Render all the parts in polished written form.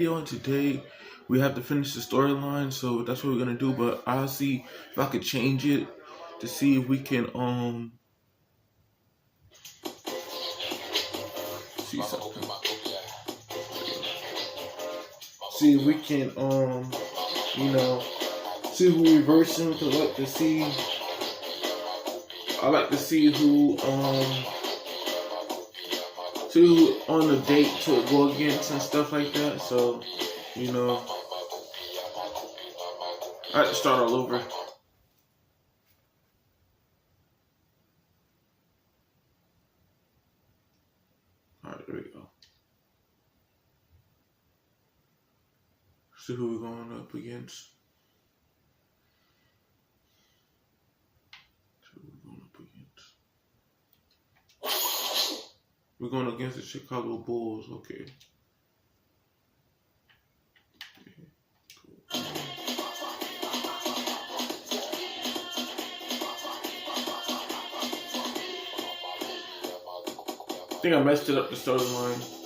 And today we have to finish the storyline, so that's what we're gonna do. But I'll see if I could change it to see if we can see something. See if we can see who reversing to like to see. I like to see who on the date to go against and stuff like that. So I have to start all over. Alright, there we go. See who we're going up against. We're going against the Chicago Bulls. Okay. I think I messed it up the storyline.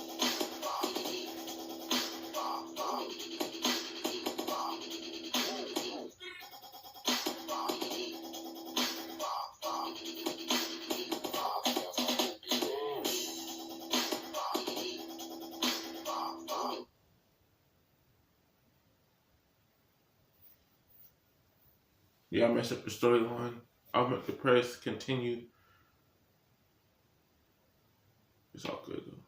Yeah, I messed up the storyline. I'll make the press continue. It's all good though.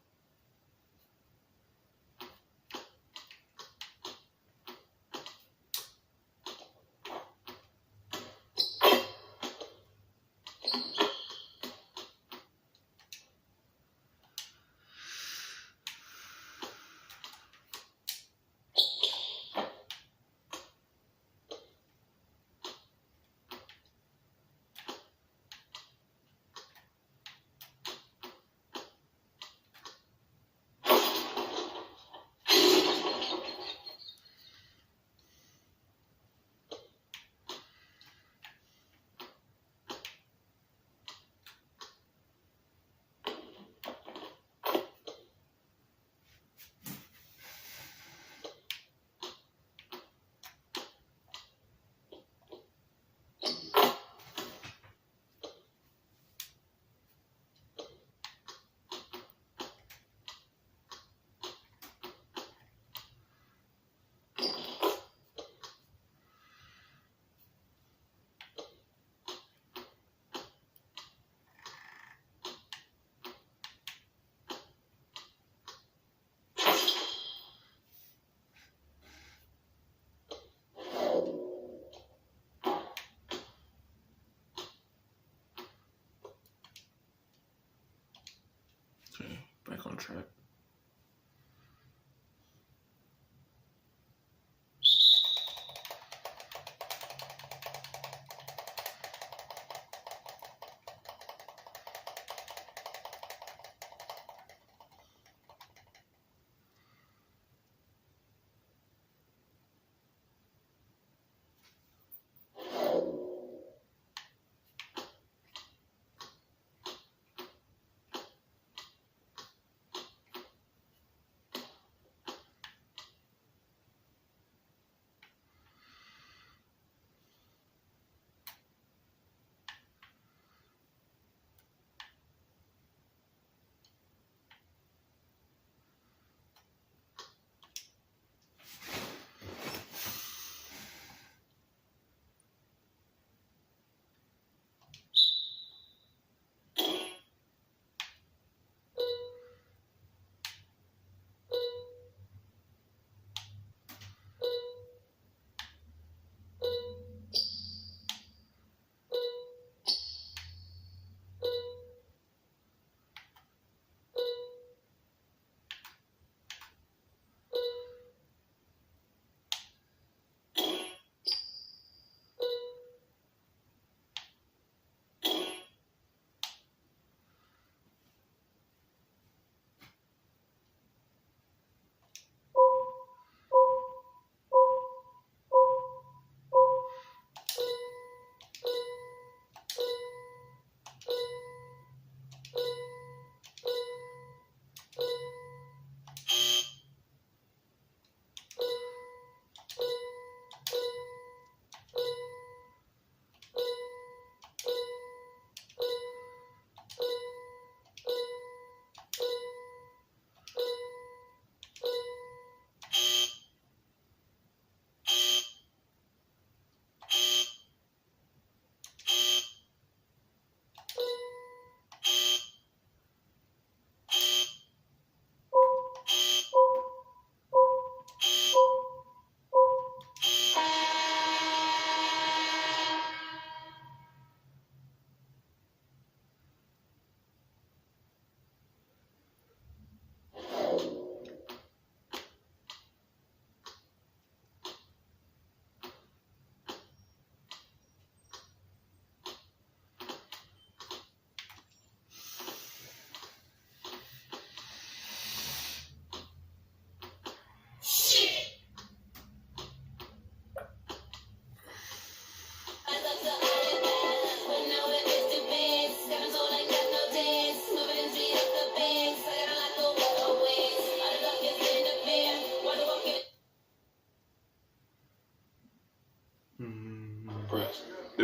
Okay, back on track.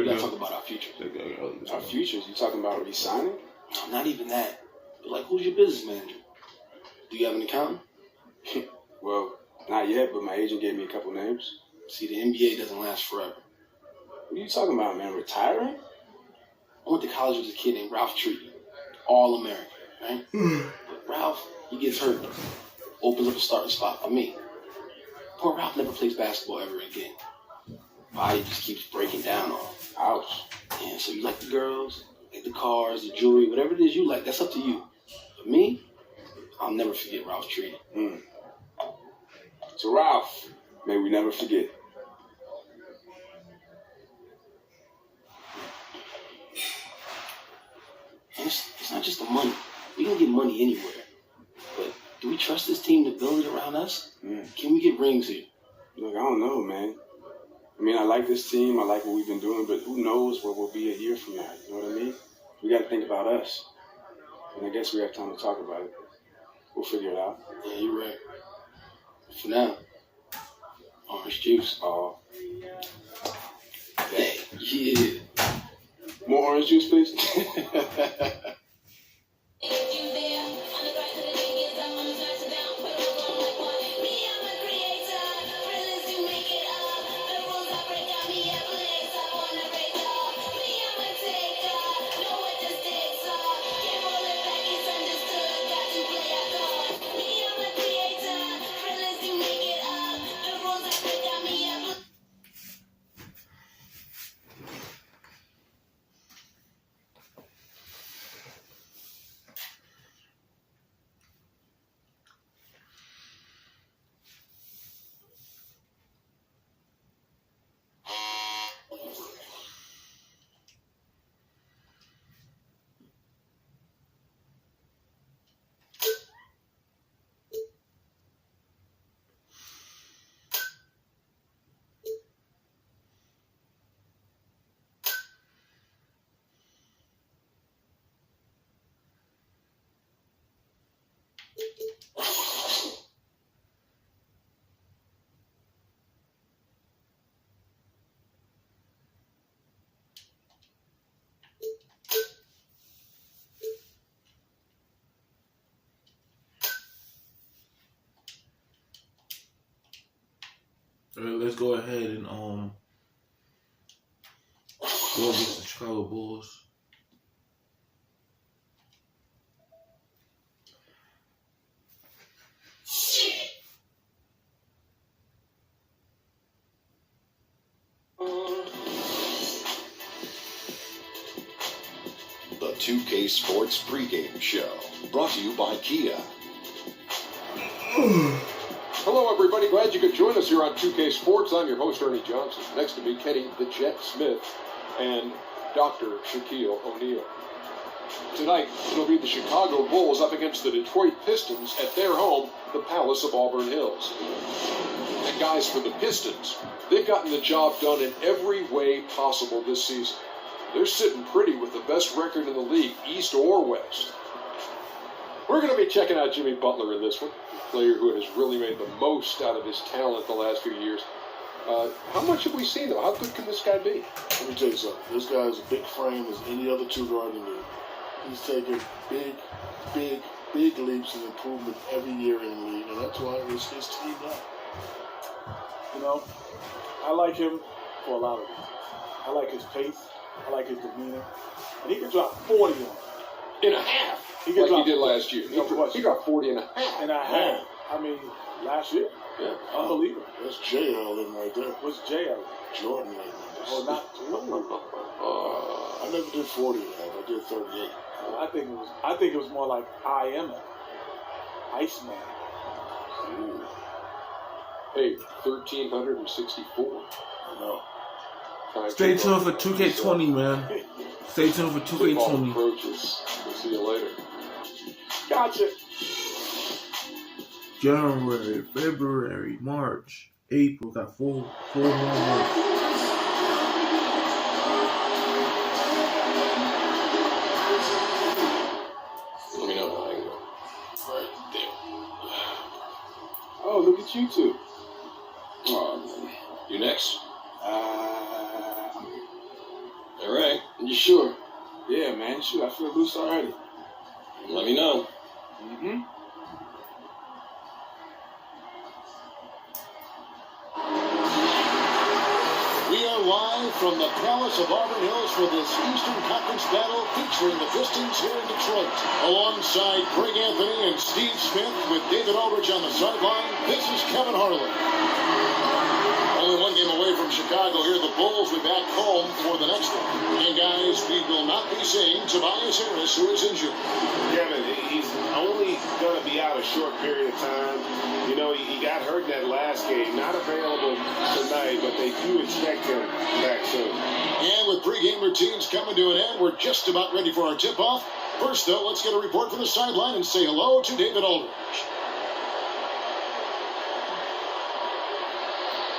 We gotta talk about our future. Our futures? You talking about resigning? No, not even that. But like, who's your business manager? Do you have an accountant? Well, not yet, but my agent gave me a couple names. See, the NBA doesn't last forever. What are you talking about, man? Retiring? I went to college with a kid named Ralph Treaty. All American, right? But Ralph, he gets hurt. Opens up a starting spot for me. Poor Ralph never plays basketball ever again. Body just keeps breaking down on him. Ouch. And so you like the girls, like the cars, the jewelry, whatever it is you like, that's up to you. For me, I'll never forget Ralph Treaty. So Ralph, may we never forget. And it's not just the money. We can get money anywhere. But do we trust this team to build it around us? Can we get rings here? Look, I don't know, man. I mean, I like this team. I like what we've been doing, but who knows where we'll be a year from now? You know what I mean? We got to think about us. And I guess we have time to talk about it. We'll figure it out. Yeah, you're right. For now, orange juice. Oh. Hey, yeah. More orange juice, please? All right, let's go ahead and go against the Chicago Bulls. The 2K Sports pregame show, brought to you by Kia. Hello, everybody. Glad you could join us here on 2K Sports. I'm your host, Ernie Johnson. Next to me, Kenny the Jet Smith and Dr. Shaquille O'Neal. Tonight, it'll be the Chicago Bulls up against the Detroit Pistons at their home, the Palace of Auburn Hills. And guys, for the Pistons, they've gotten the job done in every way possible this season. They're sitting pretty with the best record in the league, East or West. We're going to be checking out Jimmy Butler in this one, a player who has really made the most out of his talent the last few years. How much have we seen, though? How good can this guy be? Let me tell you something. This guy is a big frame as any other two guard in the league. He's taking big leaps in improvement every year in the league, and that's why it's his team now. You know, I like him for a lot of reasons. I like his pace. I like his demeanor. And he can drop 40 on him. In a half, He can like drop he did last year. No question. He dropped 40 and a half. And I had, I mean, last year. Yeah. Unbelievable. That's JL in right there. What's J.O.? Jordan in Oh, not. I never did 40 and a half. I did 38. I think it was more like I am it. Iceman. Ooh, Hey, 1,364. I know. Stay tuned for 2K20, man. Stay tuned for Football 2K20. approaches. We'll see you later. Gotcha. January, February, March, April. Got four more months. Let me know how I go. Right there. Oh, look at you two. You next. I'm here. All right. You sure? Yeah, man. Shoot, I feel loose already. Let me know. Mm-hmm. We are live from the Palace of Auburn Hills for this Eastern Conference battle featuring the Pistons here in Detroit. Alongside Greg Anthony and Steve Smith with David Aldridge on the sideline, this is Kevin Harlan. Only one game away from Chicago. Here the Bulls will be back home for the next one. And guys, we will not be seeing Tobias Harris, who is injured. Kevin, he's only going to be out a short period of time. You know, he got hurt in that last game. Not available tonight, but they do expect him back soon. And with pregame routines coming to an end, we're just about ready for our tip-off. First, though, let's get a report from the sideline and say hello to David Aldridge.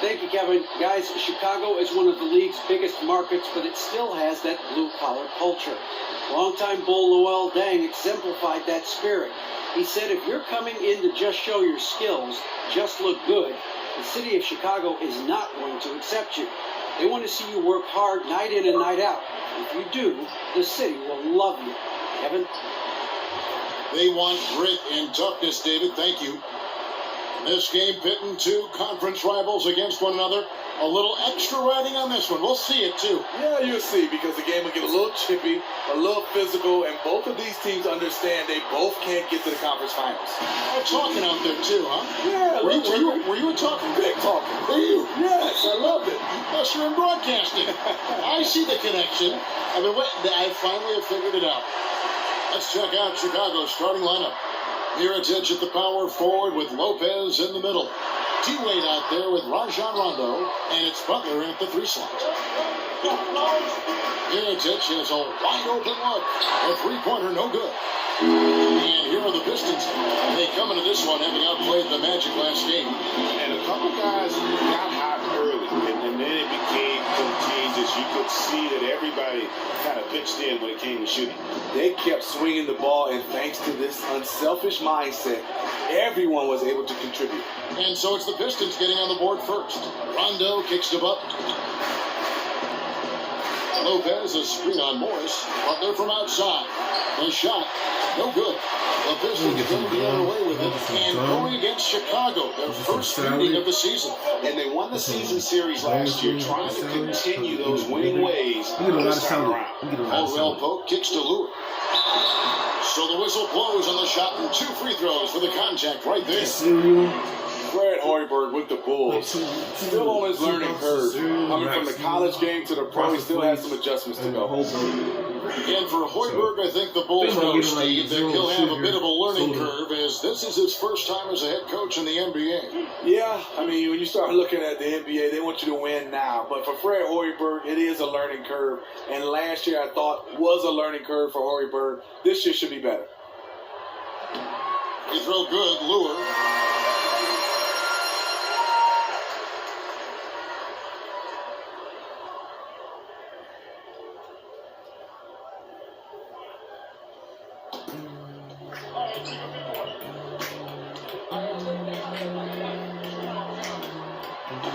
Thank you, Kevin. Guys, Chicago is one of the league's biggest markets, but it still has that blue-collar culture. Longtime Bull Noel Deng exemplified that spirit. He said, if you're coming in to just show your skills, just look good, the city of Chicago is not going to accept you. They want to see you work hard night in and night out. If you do, the city will love you. Kevin? They want grit and toughness, David. Thank you. This game pitting two conference rivals against one another. A little extra riding on this one. We'll see it, too. Yeah, you'll see, because the game will get a little chippy, a little physical, and both of these teams understand they both can't get to the conference finals. Oh, talking out there, too, huh? Yeah, Were you a talking? big talking. Were you? Yes, I loved it. Plus, you're in broadcasting. I see the connection. I finally have figured it out. Let's check out Chicago's starting lineup. Mirotic at the power forward with Lopez in the middle. T-Wade out there with Rajon Rondo, and it's Butler in at the 3 slot. Mirotic has a wide open look. A three-pointer, no good. And here are the Pistons. They come into this one having outplayed the Magic last game. And a couple guys got hot early, and then it became contagious. You could see that everybody kind of pitched in when it came to shooting. They kept swinging the ball, and thanks to this unselfish mindset, everyone was able to contribute. And so it's the Pistons getting on the board first. Rondo kicks to Butler. Lopez, a screen on Morris. Butler from outside. The shot, no good. The Pistons going to be on the way with it. And going against Chicago, their first meeting of the season. And they won the season series last year, trying to continue those winning ways this time around. Caldwell Pope kicks to Lure. So the whistle blows on the shot and 2 free throws for the contact right there. Fred Hoiberg with the Bulls, still on his learning curve. Coming from the college game to the pro, he still has some adjustments to go. And for Hoiberg, I think the Bulls know, Steve, that he'll have a bit of a learning curve, as this is his first time as a head coach in the NBA. Yeah, I mean, when you start looking at the NBA, they want you to win now. But for Fred Hoiberg, it is a learning curve. And last year, I thought, was a learning curve for Hoiberg. This year should be better. He throw good, Lure.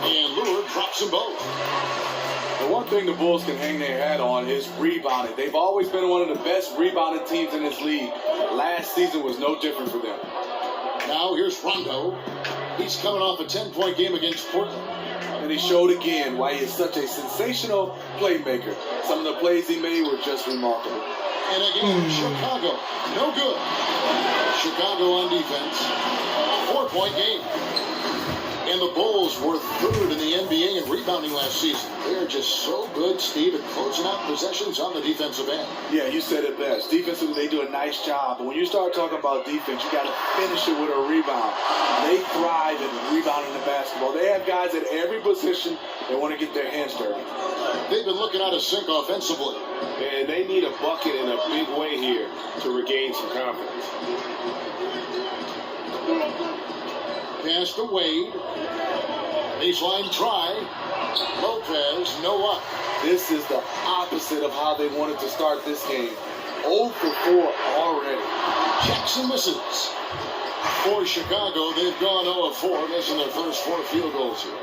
And Lure drops them both. The one thing the Bulls can hang their hat on is rebounding. They've always been one of the best rebounding teams in this league. Last season was no different for them. Now here's Rondo. He's coming off a 10-point game against Portland. And he showed again why he is such a sensational playmaker. Some of the plays he made were just remarkable. And again, Chicago, no good. Chicago on defense, 4-point game. And the Bulls were third in the NBA in rebounding last season. They're just so good, Steve, at closing out possessions on the defensive end. Yeah, you said it best. Defensively, they do a nice job. But when you start talking about defense, you got to finish it with a rebound. They thrive at rebounding the basketball. They have guys at every position that want to get their hands dirty. They've been looking out of sync offensively. And they need a bucket in a big way here to regain some confidence. Pass to Wade. Baseline try. Lopez, no luck. This is the opposite of how they wanted to start this game. 0 for 4 already. Jackson misses. For Chicago, they've gone 0 of 4, missing their first 4 field goals here.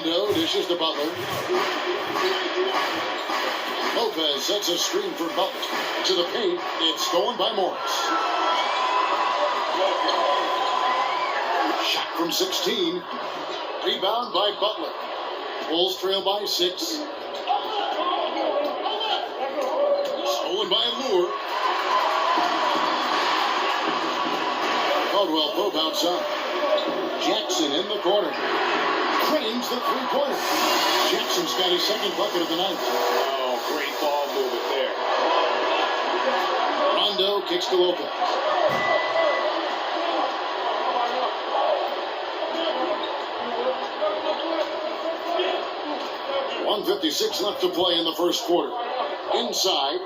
Rondo dishes to Butler. Lopez sets a screen for Butler. To the paint, it's stolen by Morris. Shot from 16. Rebound by Butler. Bulls trail by 6. Stolen by Allure. Caldwell Pope outside. Jackson in the corner. Cranes the three-pointer. Jackson's got his second bucket of the night. Oh, great ball movement there. Rondo kicks to Lopez. .156 left to play in the first quarter. Inside,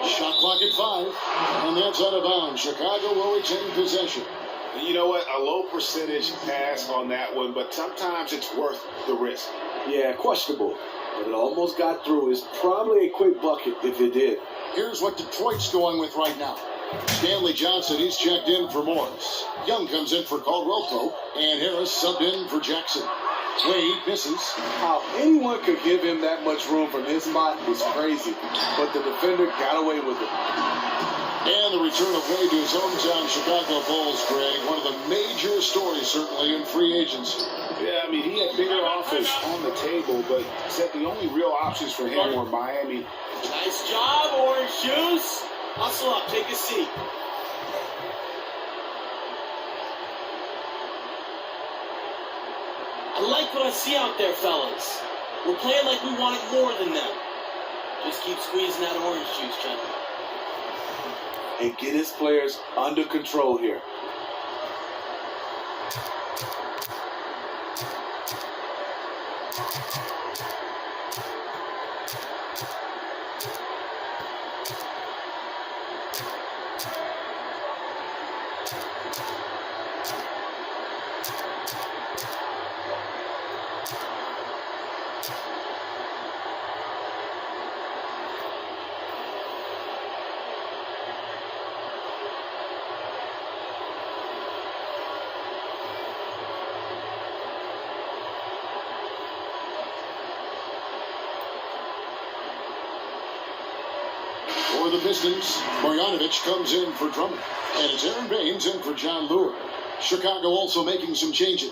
shot clock at 5, and that's out of bounds. Chicago will retain possession. You know what? A low percentage pass on that one, but sometimes it's worth the risk. Yeah, questionable. But it almost got through. It's probably a quick bucket if it did. Here's what Detroit's going with right now. Stanley Johnson, he's checked in for Morris. Young comes in for Caldwell Pope, and Harris subbed in for Jackson. Wade misses. How anyone could give him that much room from his spot is crazy. But the defender got away with it. And the return of Wade to his hometown Chicago Bulls, Greg. One of the major stories, certainly, in free agency. Yeah, I mean, he had bigger offers on the table, but said the only real options for him were Miami. Nice job, Orange Juice. Hustle up, take a seat. I like what I see out there, fellas. We're playing like we want it more than them. Just keep squeezing that orange juice, gentlemen. And get his players under control here. For the Pistons, Marjanovic comes in for Drummond. And it's Aaron Baines in for John Lure. Chicago also making some changes.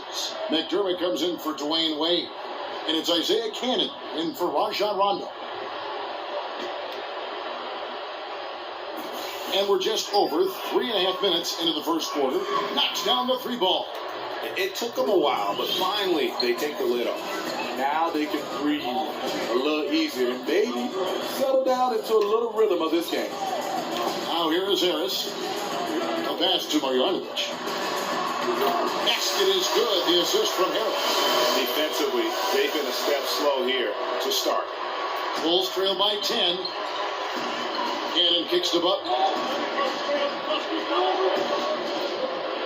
McDermott comes in for Dwayne Wade. And it's Isaiah Cannon in for Rajon Rondo. And we're just over 3.5 minutes into the first quarter. Knocks down the 3 ball. It took them a while, but finally they take the lid off. Now they can breathe a little easier and maybe settle down into a little rhythm of this game. Now here is Harris. A pass to Marjanovic. Basket is good. The assist from Harris. Defensively, they've been a step slow here to start. Bulls trail by 10. Cannon kicks to Butler.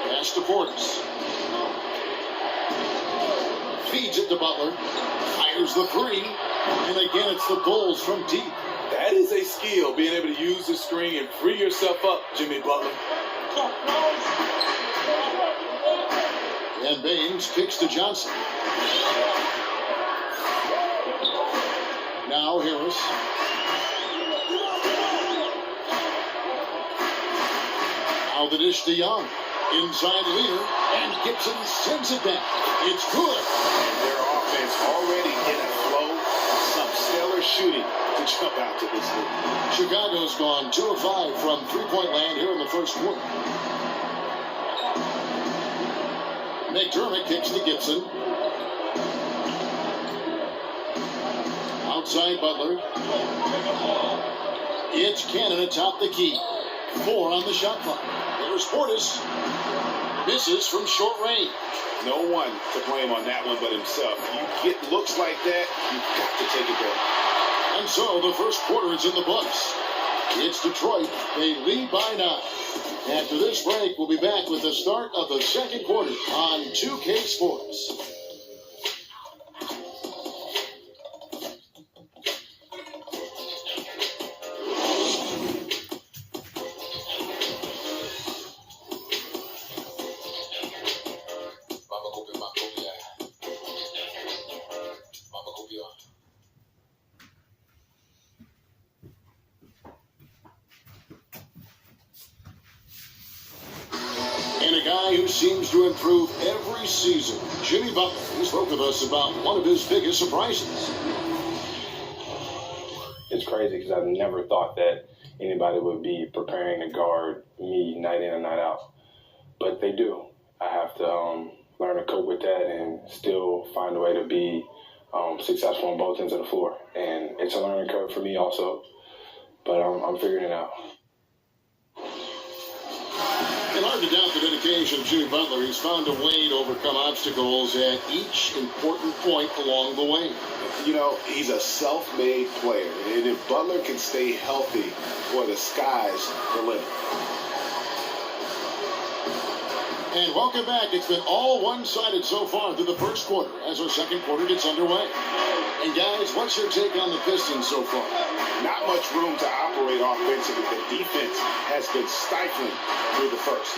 Pass to Portis. Feeds it to Butler. Fires the 3. And again, it's the Bulls from deep. That is a skill, being able to use the screen and free yourself up, Jimmy Butler. And Baines kicks to Johnson. Now Harris. Now the dish to Young. Inside leader. And Gibson sends it back. It's good. And their offense already in a flow. Some stellar shooting to jump out to this league. Chicago's gone 2 of 5 from three-point land here in the first quarter. McDermott kicks to Gibson. Outside Butler. It's Cannon atop the key. 4 on the shot clock. There's Portis. Misses from short range. No one to blame on that one but himself. You get looks like that, you've got to take advantage. And so the first quarter is in the books. It's Detroit. They lead by 9. After this break, we'll be back with the start of the second quarter on 2K Sports. guy who seems to improve every season, Jimmy Butler. He spoke with us about one of his biggest surprises. It's crazy because I've never thought that anybody would be preparing to guard me night in and night out. But they do. I have to learn to cope with that and still find a way to be successful on both ends of the floor. And it's a learning curve for me also, but I'm figuring it out. And hard to doubt the dedication of Jimmy Butler. He's found a way to overcome obstacles at each important point along the way. You know, he's a self-made player, and if Butler can stay healthy, boy, the sky's the limit. And welcome back. It's been all one-sided so far through the first quarter as our second quarter gets underway. And guys, what's your take on the Pistons so far? Not much room to operate offensively. The defense has been stifling through the first.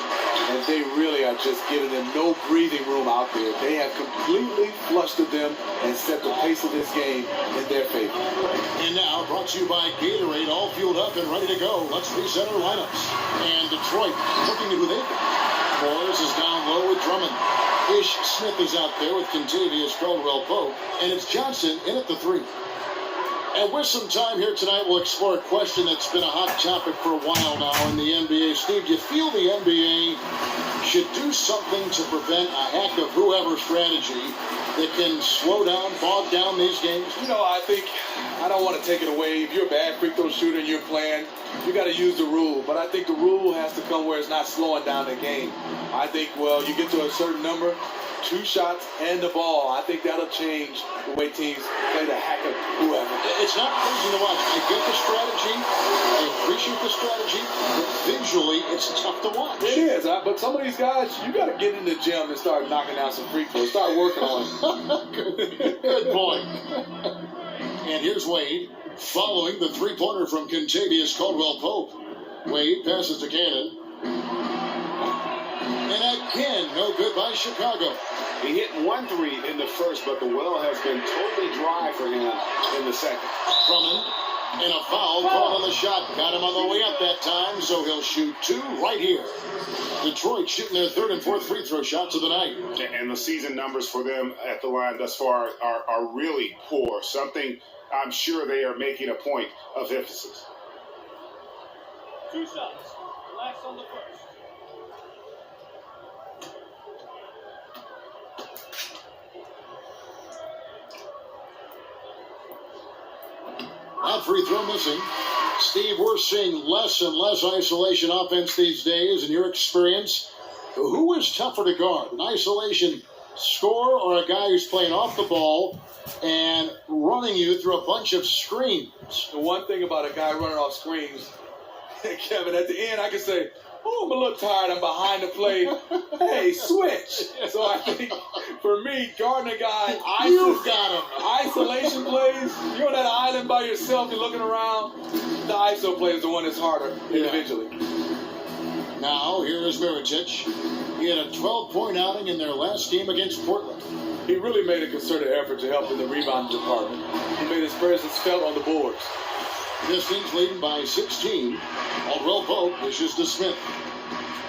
And they really are just giving them no breathing room out there. They have completely flustered them and set the pace of this game in their favor. And now, brought to you by Gatorade, all fueled up and ready to go. Let's reset our lineups. And Detroit looking at who they've got. Morris is down low with Drummond. Ish Smith is out there with Contavious Caldwell-Pope. And it's Johnson in at the 3. And with some time here tonight, we'll explore a question that's been a hot topic for a while now in the NBA. Steve, do you feel the NBA should do something to prevent a heck of whoever strategy that can slow down, bog down these games? You know, I don't want to take it away. If you're a bad free throw shooter and you're playing, you got to use the rule. But I think the rule has to come where it's not slowing down the game. I think, well, you get to a certain number, 2 shots and the ball. I think that'll change the way teams play the heck of whoever. It's not crazy to watch. I get the strategy. I appreciate the strategy. But visually, it's tough to watch. It is. But some of these guys, you got to get in the gym and start knocking down some free throws. Start working on it. Good point. And here's Wade following the three-pointer from Contavious Caldwell-Pope. Wade passes to Cannon. And again, no good by Chicago. He hit 1 3 in the first, but the well has been totally dry for him in the second. Drummond, and a foul called on the shot. Got him on the way up that time, so he'll shoot 2 right here. Detroit shooting their 3rd and 4th free throw shots of the night. And the season numbers for them at the line thus far are really poor. Something I'm sure they are making a point of emphasis. 2 shots. Relax on the first. That free throw missing. Steve, we're seeing less and less isolation offense these days. In your experience, who is tougher to guard? An isolation scorer or a guy who's playing off the ball and running you through a bunch of screens? The one thing about a guy running off screens, Kevin, at the end I can say, oh, I'm a little tired. I'm behind the play. Hey, switch. So I think for me, guarding a guy, you've got him. Isolation plays. You're on that island by yourself. You're looking around. The ISO play is the one that's harder individually. Now here is Mirotic. He had a 12-point outing in their last game against Portland. He really made a concerted effort to help in the rebounding department. He made his presence felt on the boards. Pistons leading by 16. Caldwell-Pope dishes to Smith.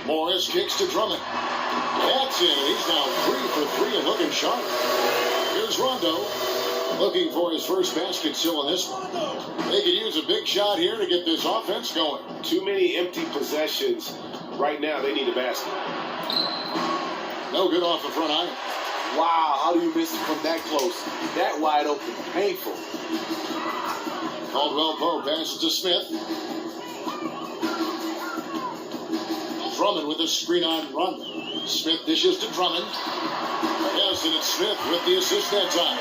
Morris kicks to Drummond. That's in, and he's now 3 for 3 and looking sharp. Here's Rondo looking for his first basket still in this one. They could use a big shot here to get this offense going. Too many empty possessions. Right now, they need a basket. No good off the front iron. Wow, how do you miss it from that close? That wide open. Painful. Caldwell-Pope passes to Smith. Drummond with a screen on run. Smith dishes to Drummond. Yes, and it's Smith with the assist that time.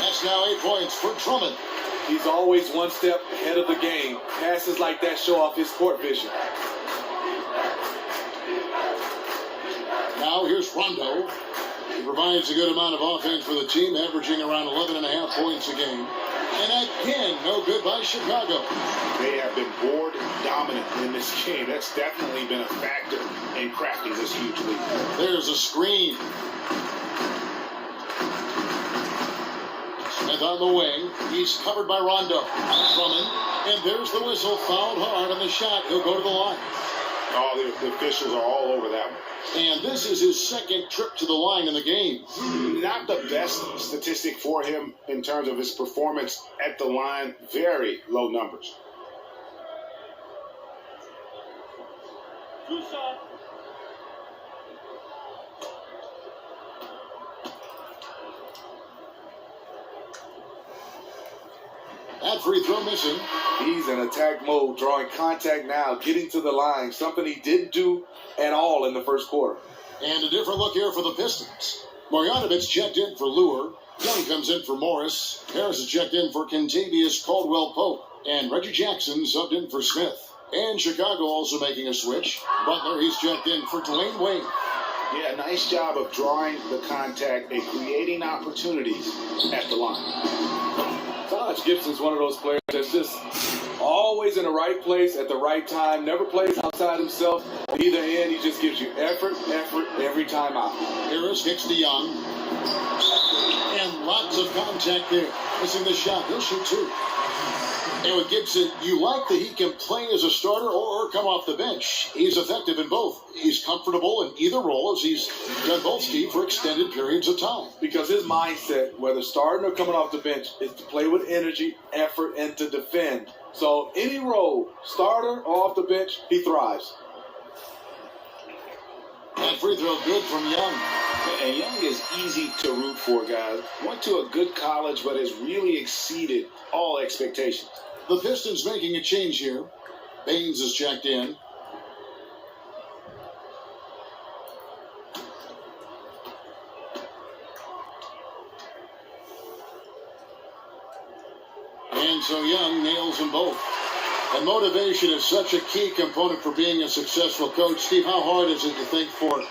That's now 8 points for Drummond. He's always one step ahead of the game. Passes like that show off his court vision. Now here's Rondo. He provides a good amount of offense for the team, averaging around 11.5 points a game. And again, no good by Chicago. They have been board dominant in this game. That's definitely been a factor in crafting this huge lead. There's a screen. Smith on the wing. He's covered by Rondo. Drummond. And there's the whistle. Fouled hard on the shot. He'll go to the line. Oh, the officials are all over that one. And this is his second trip to the line in the game. Not the best statistic for him in terms of his performance at the line. Very low numbers. That free throw missing. He's in attack mode, drawing contact now, getting to the line, something he didn't do at all in the first quarter. And a different look here for the Pistons. Marjanovic checked in for Lure. Young comes in for Morris. Harris is checked in for Kentavious Caldwell-Pope. And Reggie Jackson subbed in for Smith. And Chicago also making a switch. Butler, he's checked in for Dwayne Wade. Yeah, nice job of drawing the contact and creating opportunities at the line. Taj Gibson's one of those players that's just always in the right place at the right time, never plays outside himself. At either end, he just gives you effort every time out. Harris kicks to Young. And lots of contact there. Missing the shot. He'll shoot two. And with Gibson, you like that he can play as a starter or come off the bench. He's effective in both. He's comfortable in either role as he's done both, Steve, for extended periods of time. Because his mindset, whether starting or coming off the bench, is to play with energy, effort, and to defend. So any role, starter or off the bench, he thrives. That free throw good from Young. And Young is easy to root for, guys. Went to a good college, but has really exceeded all expectations. The Pistons making a change here. Baines is checked in. And so Young nails them both. And motivation is such a key component for being a successful coach. Steve, how hard is it, you think, for a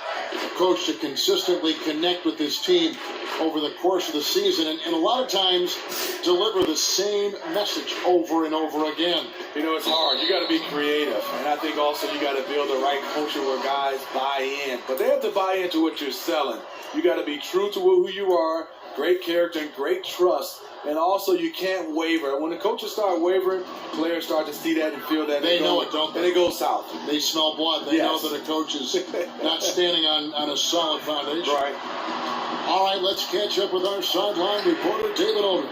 coach to consistently connect with his team over the course of the season and a lot of times deliver the same message over and over again? You know, it's hard. You got to be creative. And I think also you got to build the right culture where guys buy in. But they have to buy into what you're selling. You got to be true to who you are, great character and great trust. And also, you can't waver. When the coaches start wavering, players start to see that and feel that. They know it, don't they? And it goes south. They smell blood. They know that a coach is not standing on a solid foundation. Right. All right, let's catch up with our sideline reporter, David Older.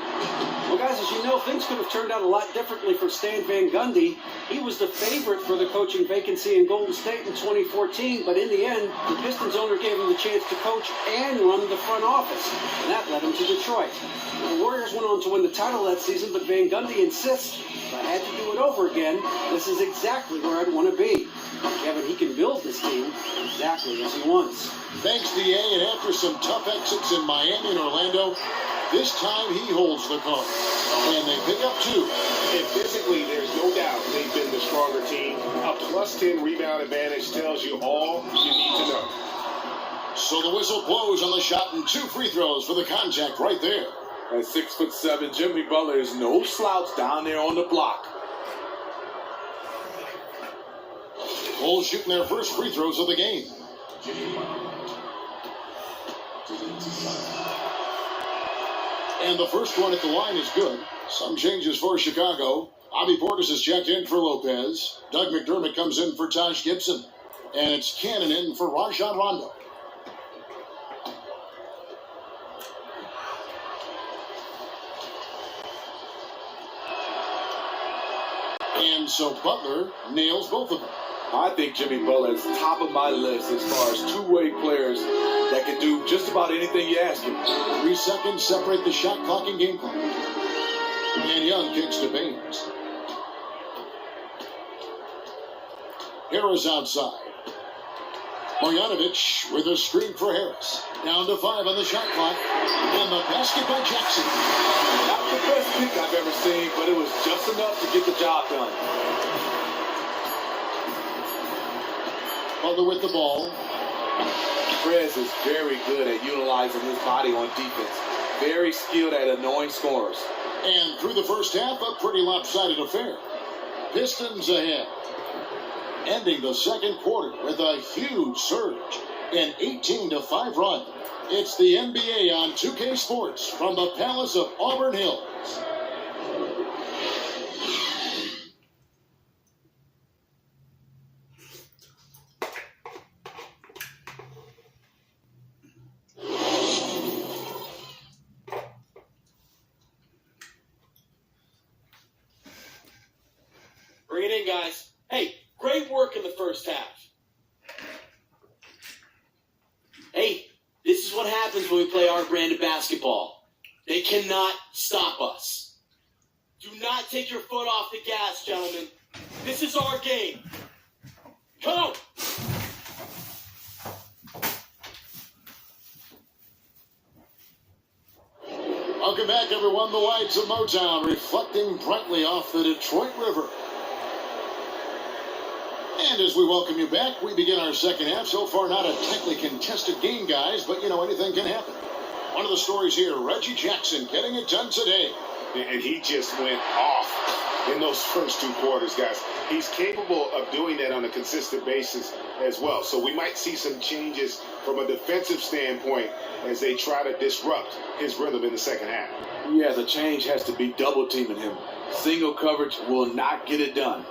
Well, guys, as you know, things could have turned out a lot differently for Stan Van Gundy. He was the favorite for the coaching vacancy in Golden State in 2014, but in the end, the Pistons owner gave him the chance to coach and run the front office, and that led him to Detroit. The Warriors went on to win the title that season, but Van Gundy insists, if I had to do it over again, this is exactly where I'd want to be. Kevin, he can build this team exactly as he wants. Thanks, DA, and after some tough exits in Miami and Orlando, this time he holds the card. And they pick up two. And physically, there's no doubt they've been the stronger team. A +10 rebound advantage tells you all you need to know. So the whistle blows on the shot and two free throws for the contact right there. At 6'7", Jimmy Butler is no slouch down there on the block. Bulls shooting their first free throws of the game. And the first one at the line is good. Some changes for Chicago. Bobby Portis is checked in for Lopez. Doug McDermott comes in for Taj Gibson. And it's Cannon in for Rajon Rondo. And so Butler nails both of them. I think Jimmy Butler is top of my list as far as two-way players that can do just about anything you ask him. 3 seconds separate the shot clock and game clock. And Young kicks to Baines. Harris outside. Marjanovic with a screen for Harris. Down to 5 on the shot clock. And the basket by Jackson. Not the best pick I've ever seen, but it was just enough to get the job done. Butler with the ball. Prez is very good at utilizing his body on defense. Very skilled at annoying scorers. And through the first half, a pretty lopsided affair. Pistons ahead. Ending the second quarter with a huge surge. An 18-5 run. It's the NBA on 2K Sports from the Palace of Auburn Hills. again, guys. Hey, great work in the first half. Hey, this is what happens when we play our brand of basketball. They cannot stop us. Do not take your foot off the gas, gentlemen. This is our game. Come on. Welcome back, everyone. The lights of Motown reflecting brightly off the Detroit River. And as we welcome you back, we begin our second half. So far, not a tightly contested game, guys, but, anything can happen. One of the stories here, Reggie Jackson getting it done today. And he just went off in those first 2 quarters, guys. He's capable of doing that on a consistent basis as well. So we might see some changes from a defensive standpoint as they try to disrupt his rhythm in the second half. Yeah, the change has to be double teaming him. Single coverage will not get it done.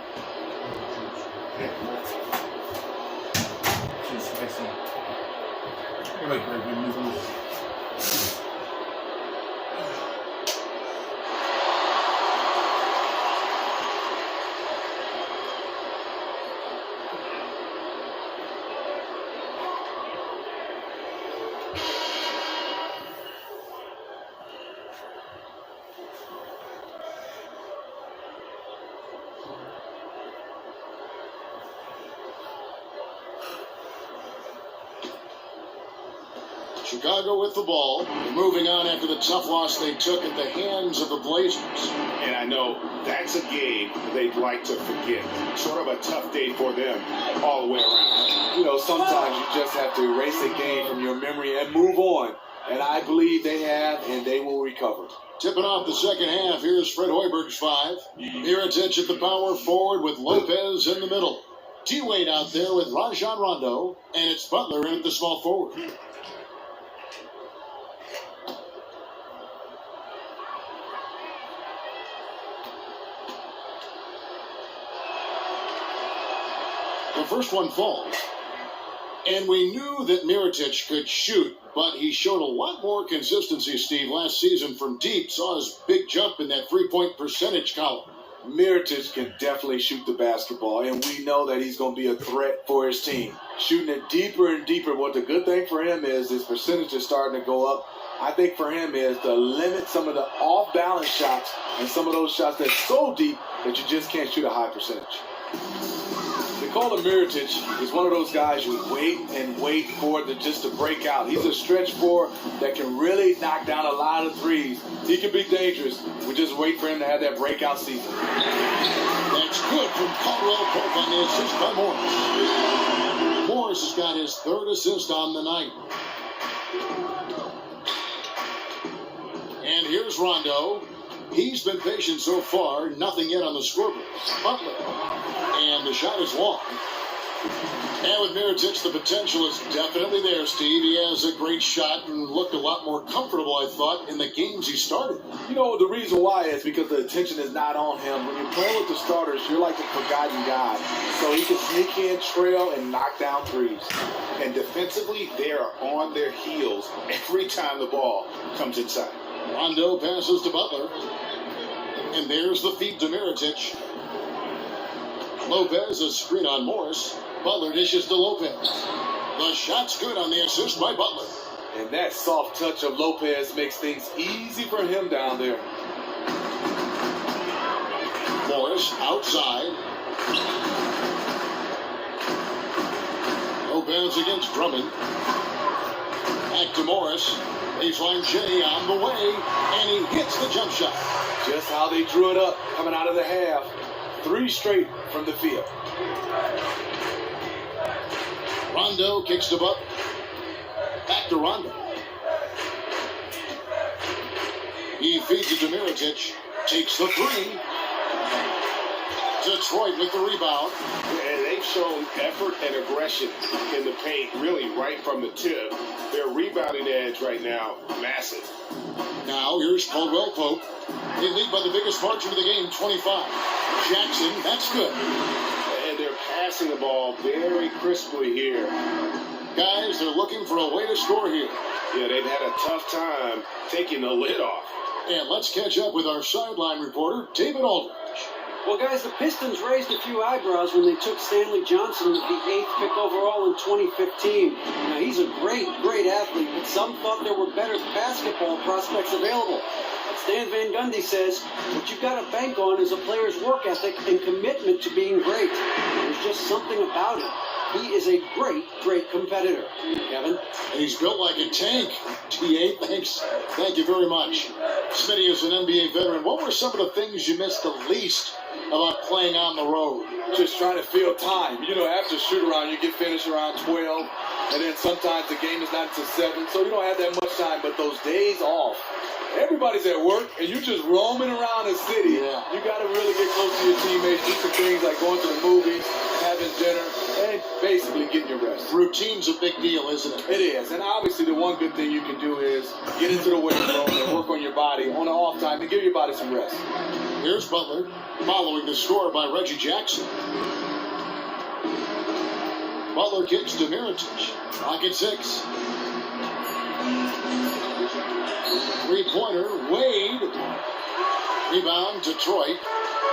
Chicago with the ball, moving on after the tough loss they took at the hands of the Blazers. And I know that's a game they'd like to forget. Sort of a tough day for them all the way around. Sometimes you just have to erase a game from your memory and move on. And I believe they have, and they will recover. Tipping off the second half, here's Fred Hoiberg's 5. Mirotic at the power forward with Lopez in the middle. T-Wade out there with Rajon Rondo, and it's Butler in at the small forward. The first one falls. And we knew that Mirotic could shoot, but he showed a lot more consistency, Steve, last season from deep. Saw his big jump in that three-point percentage column. Mirotic can definitely shoot the basketball, and we know that he's going to be a threat for his team. Shooting it deeper and deeper. What the good thing for him is his percentage is starting to go up. I think for him is to limit some of the off-balance shots and some of those shots that's so deep that you just can't shoot a high percentage. Nikola Mirotic is one of those guys you wait and wait for it just to break out. He's a stretch four that can really knock down a lot of threes. He can be dangerous. We just wait for him to have that breakout season. That's good from Caldwell Pope on the assist by Morris. Morris has got his 3rd assist on the night. And here's Rondo. He's been patient so far, nothing yet on the scoreboard. Butler. And the shot is long. And with Mirotic, the potential is definitely there, Steve. He has a great shot and looked a lot more comfortable, I thought, in the games he started. The reason why is because the attention is not on him. When you're playing with the starters, you're like the forgotten guy. So he can sneak in, trail, and knock down threes. And defensively, they are on their heels every time the ball comes inside. Rondo passes to Butler. And there's the feed to Mirotic. Lopez, a screen on Morris. Butler dishes to Lopez. The shot's good on the assist by Butler. And that soft touch of Lopez makes things easy for him down there. Morris outside. Lopez against Drummond. Back to Morris. Baseline J on the way. And he hits the jump shot. Just how they drew it up coming out of the half. 3 straight from the field. Rondo kicks the Butler. Back to Rondo. He feeds it to Mirotic. Takes the 3. Detroit with the rebound. And they've shown effort and aggression in the paint, really right from the tip. Their rebounding edge right now, massive. Now here's Caldwell Pope. They lead by the biggest margin of the game, 25. Jackson, that's good. And they're passing the ball very crisply here. Guys, they're looking for a way to score here. Yeah, they've had a tough time taking the lid off. And let's catch up with our sideline reporter, David Aldridge. Well, guys, the Pistons raised a few eyebrows when they took Stanley Johnson with the 8th pick overall in 2015. Now, he's a great, great athlete, but some thought there were better basketball prospects available. But Stan Van Gundy says, what you've got to bank on is a player's work ethic and commitment to being great. There's just something about him. He is a great, great competitor. Kevin? And he's built like a tank. TA, thanks. Thank you very much. Smitty is an NBA veteran. What were some of the things you missed the least about playing on the road? Just trying to fill time. You know, after shoot around, you get finished around 12, and then sometimes the game is not until 7, so you don't have that much time. But those days off, everybody's at work, and you're just roaming around the city. Yeah. You got to really get close to your teammates, do some things like going to the movies, having dinner, and basically getting your rest. Routine's a big deal, isn't it? It is, and obviously the one good thing you can do is get into the weight room and work on your body on the off time and give your body some rest. Here's Butler, following the score by Reggie Jackson. Butler kicks to Mirotic. Clock at 6. Three-pointer, Wade. Rebound, Detroit.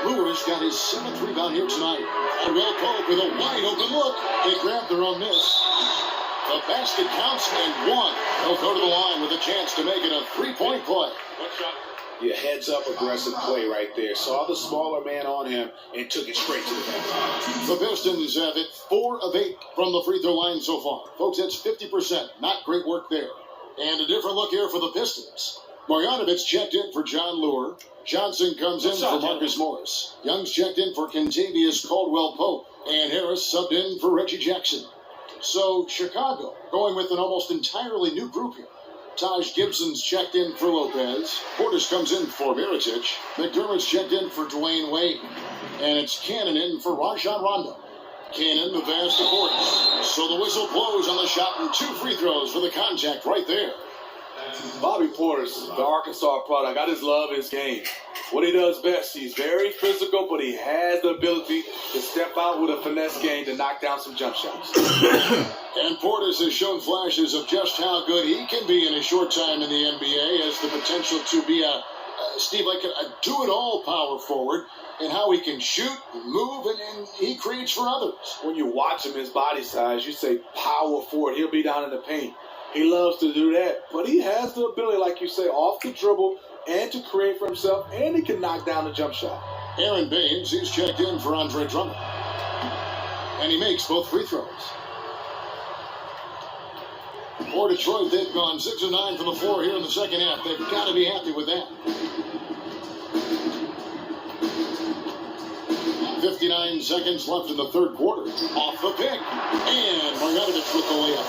Lure's got his 7th rebound here tonight. And Will Pope with a wide-open look. They grab their own miss. The basket counts and 1. They'll go to the line with a chance to make it a 3-point play. Yeah, heads-up aggressive play right there. Saw the smaller man on him and took it straight to the basket. The Pistons have hit 4 of 8 from the free throw line so far. Folks, that's 50%. Not great work there. And a different look here for the Pistons. Marjanovic checked in for John Lure. Johnson comes in for Marcus Morris. Young's checked in for Kentavious Caldwell-Pope. And Harris subbed in for Reggie Jackson. So Chicago going with an almost entirely new group here. Taj Gibson's checked in for Lopez. Portis comes in for Mirotic. McDermott's checked in for Dwayne Wade. And it's Cannon in for Rajon Rondo. Cannon, the pass to Portis. So the whistle blows on the shot and 2 free throws for the contact right there. Bobby Portis, the Arkansas product. I just love his game. What he does best, he's very physical, but he has the ability to step out with a finesse game to knock down some jump shots. And Portis has shown flashes of just how good he can be in a short time in the NBA, has the potential to be a do-it-all power forward, and how he can shoot, move, and he creates for others. When you watch him, his body size, you say power forward. He'll be down in the paint. He loves to do that, but he has the ability, like you say, off the dribble and to create for himself, and he can knock down the jump shot. Aaron Baines, he's checked in for Andre Drummond. And he makes both free throws. For Detroit, they've gone 6 of 9 from the floor here in the second half. They've got to be happy with that. 59 seconds left in the third quarter. Off the pick. And Marjanovic with the layup.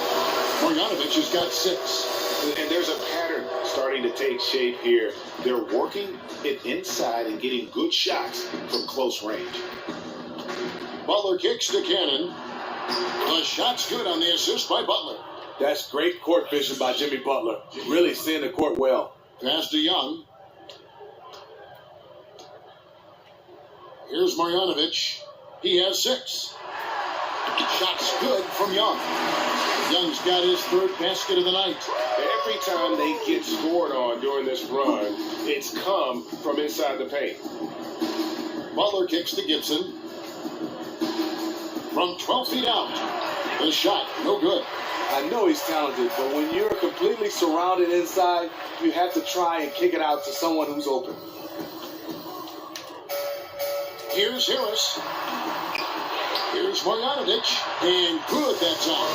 Marjanovic has got 6. And there's a pattern starting to take shape here. They're working it inside and getting good shots from close range. Butler kicks to Cannon. The shot's good on the assist by Butler. That's great court vision by Jimmy Butler. Really seeing the court well. Pass to Young. Here's Marjanovic. He has 6. Shot's good from Young. Young's got his 3rd basket of the night. Every time they get scored on during this run, it's come from inside the paint. Butler kicks to Gibson. From 12 feet out. The shot, no good. I know he's talented, but when you're completely surrounded inside, you have to try and kick it out to someone who's open. Here's Harris. Here's Marjanovic. And good that time.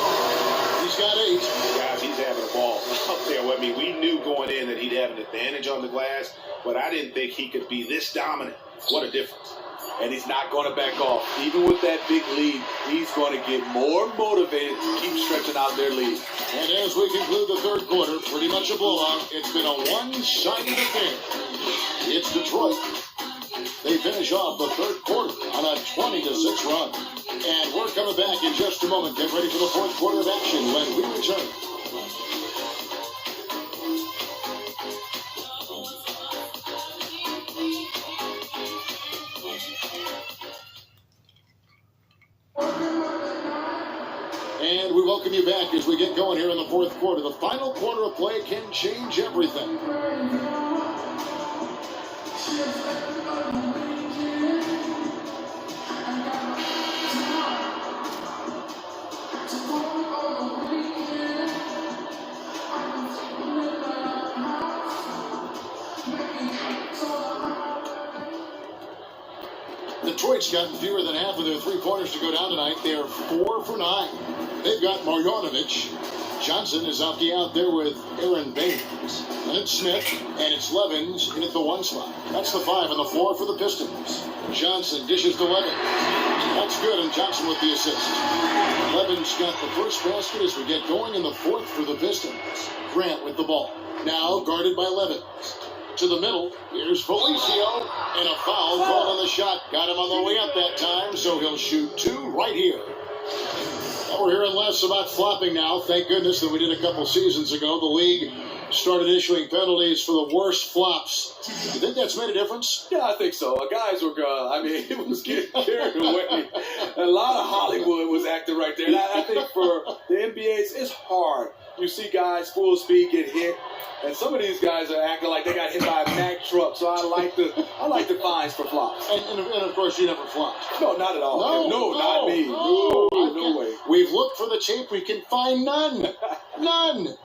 He's got 8. Guys, he's having a ball out there. I mean, we knew going in that he'd have an advantage on the glass, but I didn't think he could be this dominant. What a difference. And he's not going to back off. Even with that big lead, he's going to get more motivated to keep stretching out their lead. And as we conclude the third quarter, pretty much a blowout. It's been a one-sided affair. It's Detroit. They finish off the third quarter on a 20-6 run. And we're coming back in just a moment. Get ready for the fourth quarter of action when we return. And we welcome you back as we get going here in the fourth quarter. The final quarter of play can change everything. Detroit's gotten fewer than half of their three-pointers to go down tonight. They are 4 for 9. They've got Marjanovic. Johnson is out there with Aaron Baines. And it's Smith, and it's Levens in at the 1 spot. That's the 5 and the 4 for the Pistons. Johnson dishes to Levens. That's good, and Johnson with the assist. Levens got the first basket as we get going in the 4th for the Pistons. Grant with the ball. Now guarded by Levens. To the middle, here's Felicio, and a foul called on the shot. Got him on the way up that time, so he'll shoot 2 right here. Well, we're hearing less about flopping now. Thank goodness that we did a couple seasons ago. The league started issuing penalties for the worst flops. You think that's made a difference? Yeah, I think so. Guys were, it was getting carried away. A lot of Hollywood was acting right there. And I think for the NBA, it's hard. You see guys full speed get hit, and some of these guys are acting like they got hit by a Mack truck. So I like the fines for flops. And of course, you never flopped. No, not at all. No, not me. No way. We've looked for the tape. We can find none. None.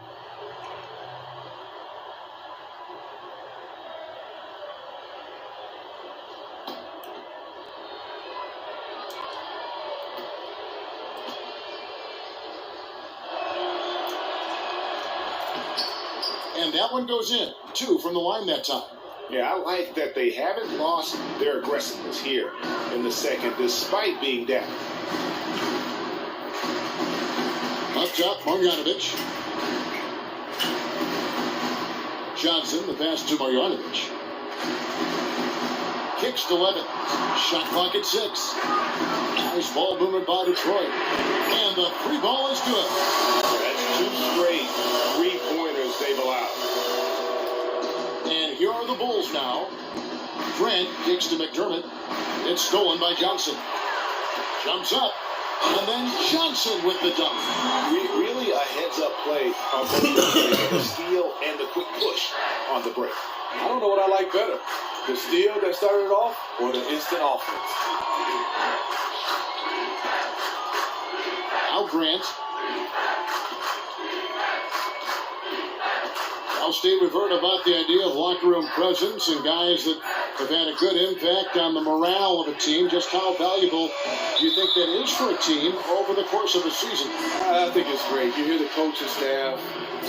And that one goes in. 2 from the line that time. Yeah, I like that they haven't lost their aggressiveness here in the second, despite being down. Up top, Marjanovic. Johnson, the pass to Marjanovic. Kicks to Levens. Shot clock at 6. Nice ball movement by Detroit. And the 3 ball is good. That's 2 straight 3-pointers they've allowed. And here are the Bulls now. Grant kicks to McDermott. It's stolen by Johnson. Jumps up. And then Johnson with the dunk. Really a heads-up play on both the steal and the quick push on the break. I don't know what I like better. The steal that started off or the instant offense. Now Grant. I'll stay revert about the idea of locker room presence and guys that have had a good impact on the morale of a team. Just how valuable do you think that is for a team over the course of a season? I think it's great. You hear the coaching staff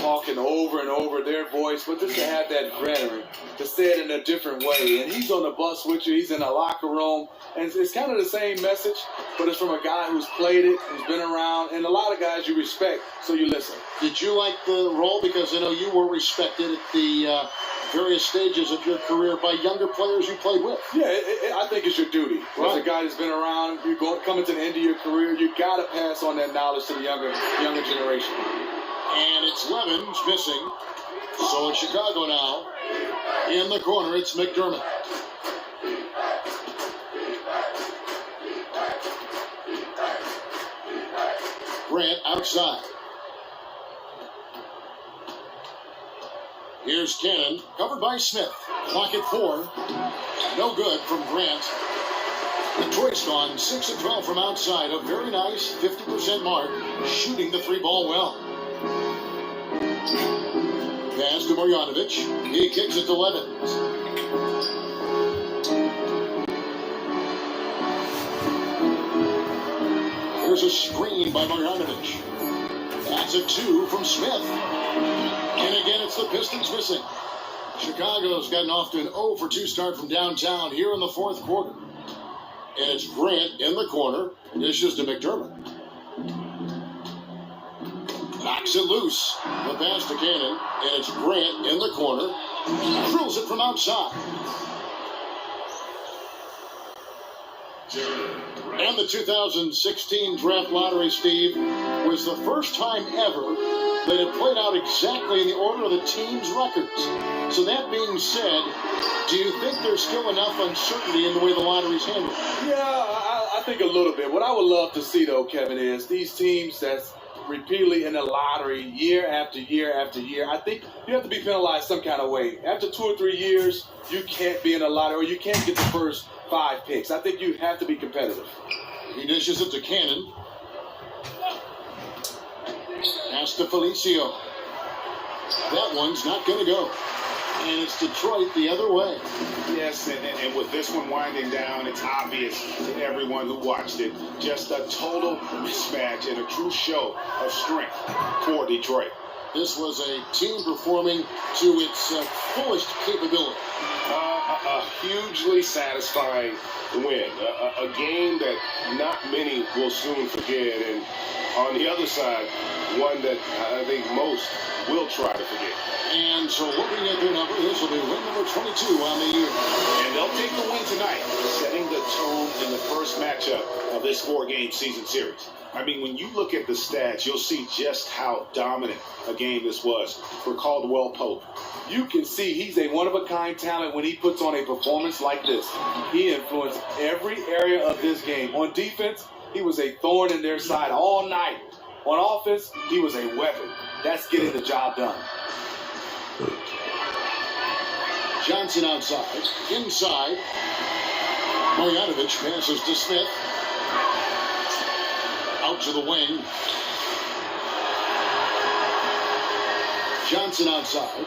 talking over and over their voice, but just to have that veteran to say it in a different way. And he's on the bus with you. He's in the locker room. And it's kind of the same message, but it's from a guy who's played it, who's been around, and a lot of guys you respect, so you listen. Did you like the role? Because I know you were respected at the various stages of your career by younger players you played with. Yeah, I think it's your duty. Right. As a guy that's been around, you're coming to the end of your career, you got to pass on that knowledge to the younger generation. And it's Levens missing. So it's Chicago now. In the corner, it's McDermott. Grant outside. Here's Cannon, covered by Smith. Clock at 4. No good from Grant. Detroit's gone 6 of 12 from outside. A very nice 50% mark, shooting the 3-ball well. Pass to Marjanovic. He kicks it to Levens. Here's a screen by Marjanovic. That's a 2 from Smith. And again, it's the Pistons missing. Chicago's gotten off to an 0 for 2 start from downtown here in the 4th quarter. And it's Grant in the corner. Dishes to McDermott. Knocks it loose. The pass to Cannon. And it's Grant in the corner. Drills it from outside. And the 2016 draft lottery, Steve, was the first time ever that it played out exactly in the order of the team's records. So that being said, do you think there's still enough uncertainty in the way the lottery's handled? Yeah, I think a little bit. What I would love to see, though, Kevin, is these teams that's repeatedly in the lottery year after year after year, I think you have to be penalized some kind of way. After 2 or 3 years, you can't be in the lottery, or you can't get the first 5 picks. I think you have to be competitive. He dishes it to Cannon. Pass to Felicio. That one's not going to go. And it's Detroit the other way. Yes, and with this one winding down, it's obvious to everyone who watched it. Just a total mismatch and a true show of strength for Detroit. This was a team performing to its fullest capability. A hugely satisfying win. A game that not many will soon forget. And on the other side, one that I think most will try to forget. And so looking at their number, this will be win number 22 on the year. And they'll take the win tonight, setting the tone in the first matchup of this 4-game season series. I mean, when you look at the stats, you'll see just how dominant a game this was for Caldwell Pope. You can see he's a one-of-a-kind talent when he puts on a performance like this. He influenced every area of this game. On defense, he was a thorn in their side all night. On offense, he was a weapon. That's getting the job done. Johnson outside. Inside. Marjanovic passes to Smith. Out to the wing. Johnson outside.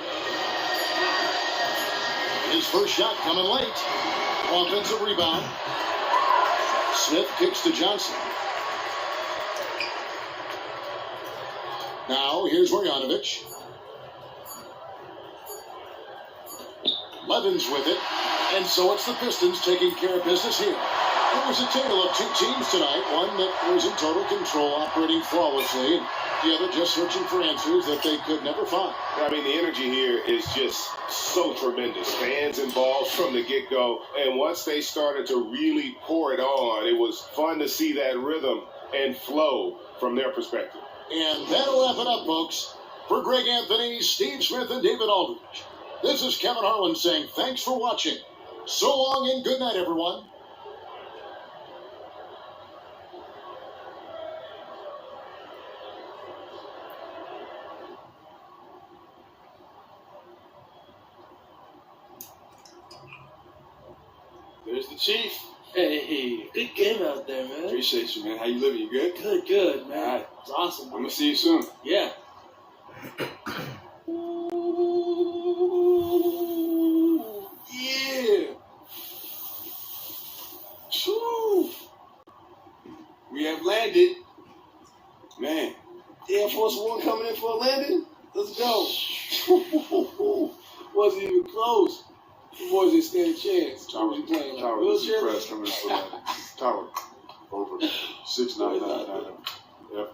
His first shot coming late. Offensive rebound. Smith kicks to Johnson. Now here's Marjanovic. Levins with it. And so it's the Pistons taking care of business here. It was a tale of two teams tonight. One that was in total control, operating flawlessly, and the other just searching for answers that they could never find. I mean, the energy here is just so tremendous. Fans involved from the get-go. And once they started to really pour it on, it was fun to see that rhythm and flow from their perspective. And that'll wrap it up, folks. For Greg Anthony, Steve Smith, and David Aldridge, this is Kevin Harlan saying thanks for watching. So long and good night, everyone. There's the Chief. Hey, good game out there, man. Appreciate you, man. How you living? You good? Good, man. All right. It's awesome. I'm going to see you soon. Yeah. Yeah. Whew. We have landed. Man. Air Force One coming in for a landing? Let's go. Wasn't even close. The boys didn't stand a chance. Tower, What you playing like? Tower, this is Wheelchair? press coming in for landing. Tower, over 699. Yep.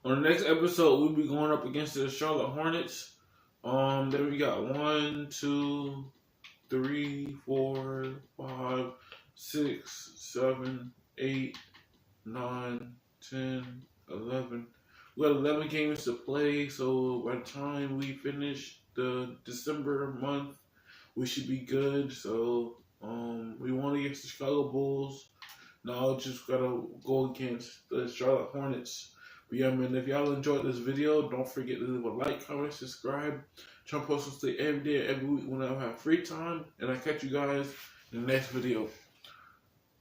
On the next episode, we'll be going up against the Charlotte Hornets. Then we got 1, 2, 3, 4, 5, 6, 7, 8, 9, 10, 11. We got 11 games to play, so by the time we finish the December month, we should be good. So we won against the Chicago Bulls. Now just gotta go against the Charlotte Hornets. But yeah, man, if y'all enjoyed this video, don't forget to leave a like, comment, subscribe. Try to post this every day, every week when I have free time. And I'll catch you guys in the next video.